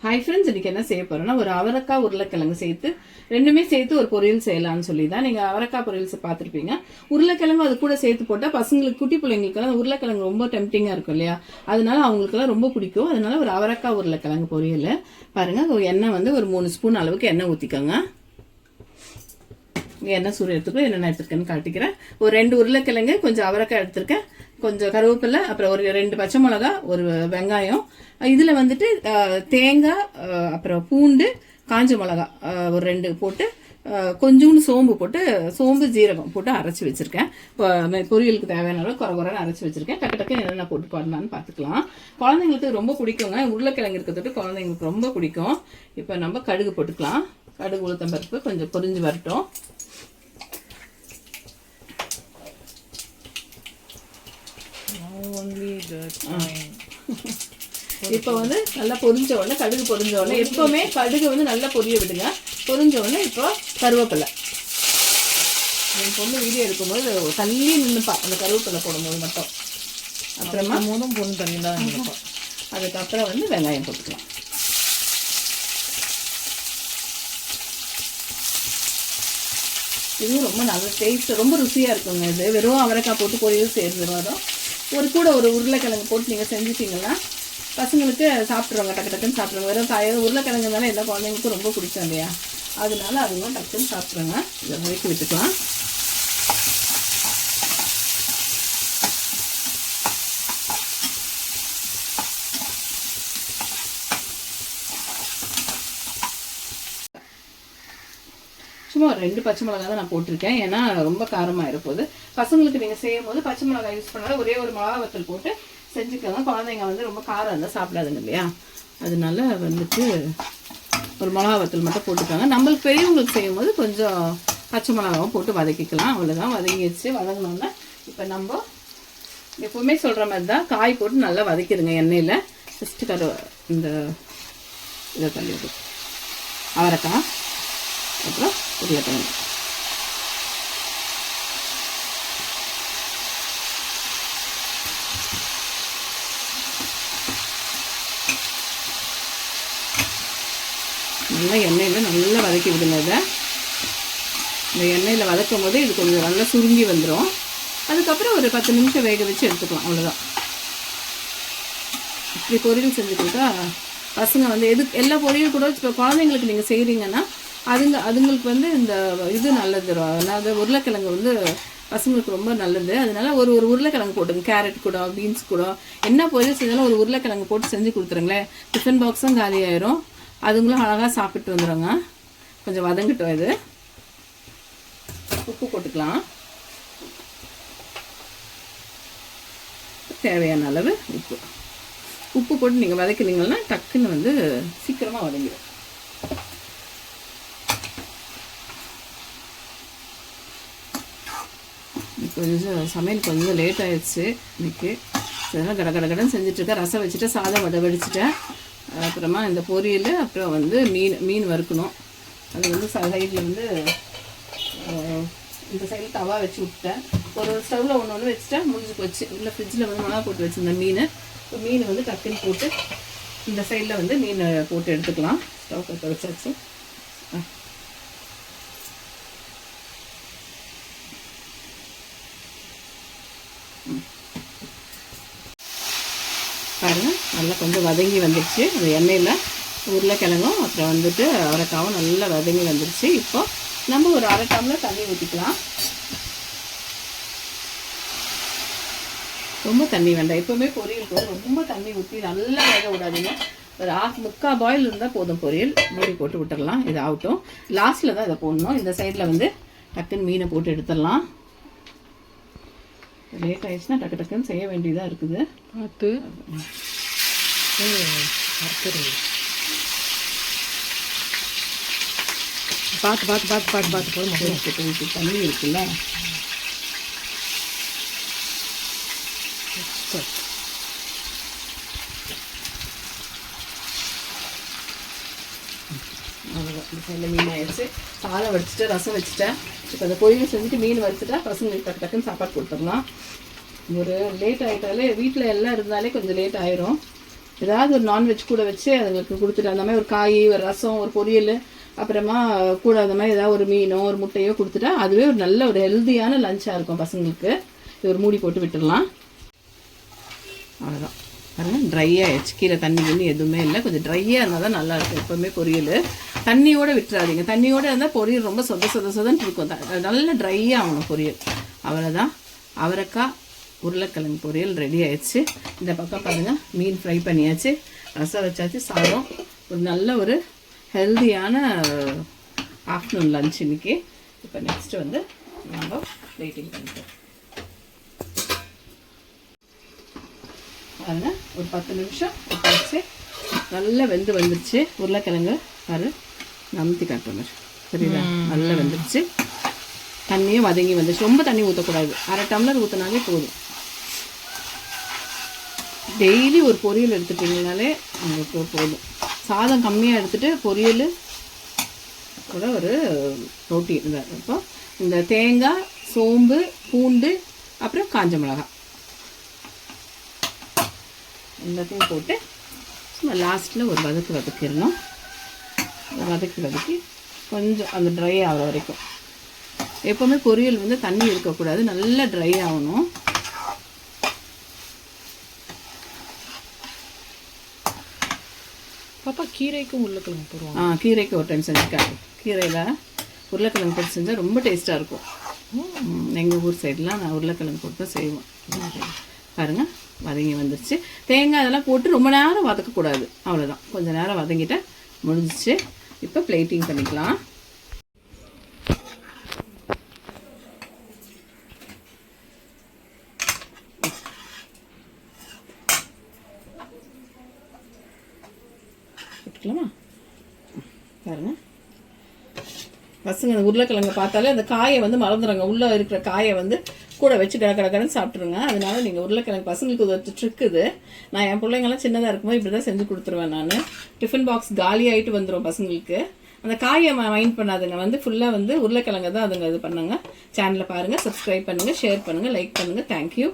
Hi friends, இன்றைக்கி என்ன செய்ய போகிறோன்னா ஒரு அவரைக்காய் உருளைக்கிழங்கு சேர்த்து ரெண்டுமே சேர்த்து ஒரு பொரியல் செய்யலாம்னு சொல்லி தான். நீங்கள் அவரைக்காய் பொரியல் பார்த்துருப்பீங்க. உருளைக்கிழங்கு அது கூட சேர்த்து போட்டால் பசங்களுக்கு, குட்டி பிள்ளைங்களுக்கெல்லாம் உருளைக்கிழங்கு ரொம்ப டெம்டிங்காக இருக்கும் இல்லையா, அதனால அவங்களுக்குலாம் ரொம்ப பிடிக்கும். அதனால ஒரு அவரைக்காய் உருளைக்கிழங்கு பொரியல் பாருங்கள். எண்ணெய் வந்து ஒரு 3 ஸ்பூன் அளவுக்கு எண்ணெய் ஊற்றிக்கோங்க. எண்ணெய் சூடு எடுத்துக்கோ. என்னென்ன எடுத்துருக்கேன்னு காட்டிக்கிறேன். ஒரு 2 உருளைக்கிழங்கு, கொஞ்சம் அவரைக்காய் எடுத்துருக்கேன், கொஞ்சம் கருவேப்பிலை, அப்புறம் ஒரு 2 பச்சை மிளகா, ஒரு வெங்காயம். இதில் வந்துட்டு தேங்காய், அப்புறம் பூண்டு, காஞ்ச மிளகா ஒரு 2 போட்டு, கொஞ்சோண்டு சோம்பு போட்டு, சோம்பு ஜீரகம் போட்டு அரைச்சி வச்சுருக்கேன். பொரியலுக்கு தேவையான அளவு குறைன்னு அரைச்சி வச்சுருக்கேன். டக்கு என்னென்ன போட்டு பாடலான்னு பார்த்துக்கலாம். குழந்தைங்களுக்கு ரொம்ப பிடிக்குங்க. உருளைக்கிழங்கு இருக்கிறதுட்டு குழந்தைங்களுக்கு ரொம்ப பிடிக்கும். இப்போ நம்ம கடுகு போட்டுக்கலாம். கடுகு, உளுத்தம் பருப்பு கொஞ்சம் பொரிஞ்சு வரட்டும். இப்போ வந்து நல்லா பொரிஞ்ச உடனே, கடுகு பொரிஞ்ச உடனே, எப்பவுமே கடுகு வந்து நல்லா பொரிய விடுங்க. பொரிஞ்ச உடனே இப்போ கருவேப்பிலை. என் பொண்ணு வீடியோ எடுக்கும்போது தள்ளி நின்றுப்பா அந்த கருவேப்பிலை போடும்போது மட்டும். அப்புறமா பொண்ணு தண்ணி தான். அதுக்கப்புறம் வந்து வெங்காயம் போட்டுக்கலாம். இது ரொம்ப நல்ல டேஸ்ட், ரொம்ப ருசியாக இருக்குங்க. இது வெறும் அவரைக்காய் போட்டு பொரியல் செய்கிறது வரும். ஒரு உருளைக்கிழங்கு போட்டு நீங்கள் செஞ்சுட்டீங்கன்னா பசங்களுக்கு சாப்பிட்ருவாங்க, டக்குன்னு சாப்பிட்ருவாங்க. வெறும் காயாக உருளைக்கிழங்குனால எல்லா குழந்தைங்களுக்கும் ரொம்ப பிடிக்கும் இல்லையா, அதனால அதுவும் டக்குன்னு சாப்பிட்ருவாங்க. இதை முயற்சி விட்டுக்கலாம். சும்மா 2 பச்சை மிளகா தான் நான் போட்டிருக்கேன். ஏன்னா ரொம்ப காரமாக இருப்போது. பசங்களுக்கு நீங்கள் செய்யும் போது பச்சை மிளகாய் யூஸ் பண்ணாலும் ஒரே ஒரு மிளகா வத்தல் போட்டு செஞ்சுக்கோங்க. குழந்தைங்க வந்து ரொம்ப காரம் இருந்தால் சாப்பிடாதுங்க இல்லையா, அதனால வந்துட்டு ஒரு மிளகா வத்தல் மட்டும் போட்டுக்கோங்க. நம்மளுக்கு பெரியவங்களுக்கு செய்யும் போது கொஞ்சம் பச்சை மிளகாவும் போட்டு வதக்கிக்கலாம். அவ்வளோதான். வதங்கிடுச்சு. வதங்கினோன்னா இப்போ நம்ம எப்போவுமே சொல்கிற மாதிரி தான் காய் போட்டு நல்லா வதக்கிடுங்க எண்ணெயில். ஃபஸ்ட்டு இந்த இதை தள்ளிவிடும் அவரைக்காய், அப்புறம் உருளைக்கிழங்கு. நல்லா எண்ணெயில் நல்லா வதக்கி விடுங்க. இதை இந்த எண்ணெயில் வதக்கும் போது இது கொஞ்சம் நல்லா சுருங்கி வந்துடும். அதுக்கப்புறம் ஒரு 10 நிமிஷம் வேக வச்சு எடுத்துக்கலாம். அவ்வளோதான். இப்படி பொரியல் செஞ்சு கொடுத்தா பசங்க வந்து எல்லா பொரியல் கூட இப்போ குழந்தைங்களுக்கு நீங்கள் செய்கிறீங்கன்னா அதுங்களுக்கு வந்து இந்த இது நல்லது. அதாவது உருளைக்கிழங்கு வந்து பசங்களுக்கு ரொம்ப நல்லது. அதனால ஒரு உருளைக்கிழங்கு போட்டுங்க. கேரட் கூட, பீன்ஸ் கூட, என்ன பொரியல் செஞ்சாலும் ஒரு உருளைக்கிழங்கு போட்டு செஞ்சு கொடுத்துருங்களேன். டிஃபன் பாக்ஸும் காலி ஆயிரும். அதுங்களும் அழகாக சாப்பிட்டு வந்துடுங்க. கொஞ்சம் வதங்கிட்டோம். இது உப்பு போட்டுக்கலாம். தேவையான அளவு உப்பு போட்டு நீங்கள் வதக்கினீங்கன்னா டக்குன்னு வந்து சீக்கிரமாக வதங்கிடும். கொஞ்சம் சமையல் கொஞ்சம் லேட் ஆகிடுச்சு இன்றைக்கி. அதனால் கடகடன்னு செஞ்சிட்ருக்கேன். ரசம் வச்சுட்டு சாதம் வடிச்சிட்டேன். அப்புறமா இந்த பொரியல், அப்புறம் வந்து மீன் வறுக்கணும். அது வந்து சைடில் வந்து இந்த சைடில் தவா வச்சு விட்டேன். ஒரு ஸ்டவ்வில் ஒன்று வச்சுட்டேன். முடிஞ்சு போச்சு. இல்லை ஃப்ரிட்ஜில் வந்து மிளகா போட்டு வச்சுருந்தேன் மீன். இப்போ மீன் வந்து டக்குன்னு போட்டு இந்த சைடில் வந்து மீன் போட்டு எடுத்துக்கலாம். ஸ்டவ் பற்ற வச்சாச்சு. பாருங்கள், நல்லா கொஞ்சம் வதங்கி வந்துடுச்சு. அந்த எண்ணெயில் உருளைக்கிழங்கும் அப்புறம் வந்துட்டு அவரைக்காவும் நல்லா வதங்கி வந்துடுச்சு. இப்போ நம்ம ஒரு 1/2 டம்ளர் தண்ணி ஊற்றிக்கலாம். ரொம்ப தண்ணி வேண்டாம். எப்போவுமே பொரியலுக்கு ரொம்ப தண்ணி ஊற்றி நல்லா வேக விடாதீங்க. ஒரு 1/2 பாயில் இருந்தால் போதும். பொரியல் மூடி போட்டு விட்டுடலாம். இது ஆகட்டும். லாஸ்ட்டில் தான் இதை போடணும். இந்த சைடில் வந்து டக்குன்னு மீனை போட்டு எடுத்துடலாம். லேட் ஆயிடுச்சுன்னா டக்குன்னு செய்ய வேண்டியதாக இருக்குது. பார்த்து போதும். தண்ணி இருக்குல்ல, அவ்வளோதான். இந்த சைடில் மீன் ஆயிடுச்சு. சாதம் வச்சுட்டு ரசம் வச்சுட்டேன். இப்போ அந்த பொரியல் செஞ்சுட்டு மீன் வச்சுட்டா பசங்களுக்கு டக்குன்னு சாப்பாடு கொடுத்துடலாம். ஒரு லேட் ஆகிட்டாலே வீட்டில் எல்லாம் இருந்தாலே கொஞ்சம் லேட் ஆயிரும். ஏதாவது ஒரு நான்வெஜ் கூட வச்சு அதுங்களுக்கு கொடுத்துட்டு அந்த மாதிரி ஒரு காய், ஒரு ரசம், ஒரு பொரியல், அப்புறமா கூட அந்த மாதிரி ஏதாவது ஒரு மீனோ ஒரு முட்டையோ கொடுத்துட்டா அதுவே ஒரு நல்ல ஒரு ஹெல்த்தியான லஞ்சாக இருக்கும் பசங்களுக்கு. இது ஒரு மூடி போட்டு விட்டுடலாம். அவ்வளோதான். பாருங்கள், ட்ரை ஆகிடுச்சு. கீழே தண்ணி கிண்ணி எதுவுமே இல்லை. கொஞ்சம் ட்ரையாக இருந்தால் தான் நல்லாயிருக்கும் எப்போவுமே பொரியல். தண்ணியோடு விட்டுறாதீங்க. தண்ணியோடு இருந்தால் பொரியல் ரொம்ப சொதன்னு இருக்கும். நல்லா ட்ரை ஆகணும் பொரியல். அவ்வளோதான். அவரைக்காய் உருளைக்கிழங்கு பொரியல் ரெடி ஆயிடுச்சு. இந்த பக்கம் பாருங்கள், மீன் ஃப்ரை பண்ணியாச்சு, ரசம் வச்சாச்சு, சாதம். ஒரு நல்ல ஒரு ஹெல்தியான ஆஃப்டர்நூன் லஞ்ச் இன்னைக்கு. இப்போ நெக்ஸ்ட்டு வந்து நம்ம வெயிட்டிங் பண்ணிட்டோம். பாருங்கள், ஒரு 10 நிமிஷம் வச்சு நல்லா வெந்து வந்துருச்சு. உருளைக்கிழங்கு பாரு நம்பி காட்டுற சரிங்களா, நல்லா வெந்துருச்சு. தண்ணியும் வதங்கி வந்துச்சு. ரொம்ப தண்ணி ஊற்றக்கூடாது, 1/2 டம்ளர் ஊற்றினாலே போதும். டெய்லி ஒரு பொரியல் எடுத்துட்டிங்கனாலே உங்களுக்கு போதும். சாதம் கம்மியாக எடுத்துகிட்டு பொரியல் கூட ஒரு ரொட்டி இருந்தால். இப்போ இந்த தேங்காய், சோம்பு, பூண்டு, அப்புறம் காஞ்ச மிளகாய் எல்லாத்தையும் போட்டு சும்மா லாஸ்ட்டில் ஒரு வதக்கிடணும். வதக்கி கொஞ்சம் அந்த ட்ரை ஆகிற வரைக்கும். எப்போவுமே பொரியல் வந்து தண்ணி இருக்கக்கூடாது, நல்லா ட்ரை ஆகணும். பாப்பா கீரைக்கும் உருளைக்கிழங்கு போடுவாங்க. கீரைக்கு ஒரு டைம் செஞ்சுருக்காங்க. கீரையில் உருளைக்கிழங்கு போட்டு செஞ்சால் ரொம்ப டேஸ்ட்டாக இருக்கும். எங்கள் ஊர் சைடெலாம் நான் உருளைக்கிழங்கு போட்டு தான் செய்வோம். பாருங்கள், வதங்கி வந்துருச்சு. தேங்காய் அதெல்லாம் போட்டு ரொம்ப நேரம் வதக்கக்கூடாது. அவ்வளோதான், கொஞ்சம் நேரம் வதங்கிட்ட முடிஞ்சிச்சு. இப்போ பிளேட்டிங் பண்ணிக்கலாம். போட்டுக்கலாமா? பாருங்கள், பசங்க அந்த உருளைக்கிழங்கு பார்த்தாலே அந்த காயை வந்து மறந்துடுறாங்க. உள்ளே இருக்கிற காயை வந்து கூட வச்சு கடக்கடன்னு சாப்பிட்ருங்க. அதனால நீங்கள் உருளைக்கிழங்கு பசங்களுக்கு ஒரு ட்ரிக் இது. நான் என் பிள்ளைங்கள்லாம் சின்னதாக இருக்கும்போது இப்படி தான் செஞ்சு கொடுத்துருவேன். நான் டிஃபன் பாக்ஸ் காலி ஆகிட்டு வந்துடும் பசங்களுக்கு. அந்த காயை மைண்ட் பண்ணாதுங்க, வந்து ஃபுல்லாக வந்து உருளைக்கிழங்கு தான் அதுங்க இது பண்ணுங்க. சேனலை பாருங்கள், சப்ஸ்கிரைப் பண்ணுங்கள், ஷேர் பண்ணுங்கள், லைக் பண்ணுங்கள். தேங்க்யூ.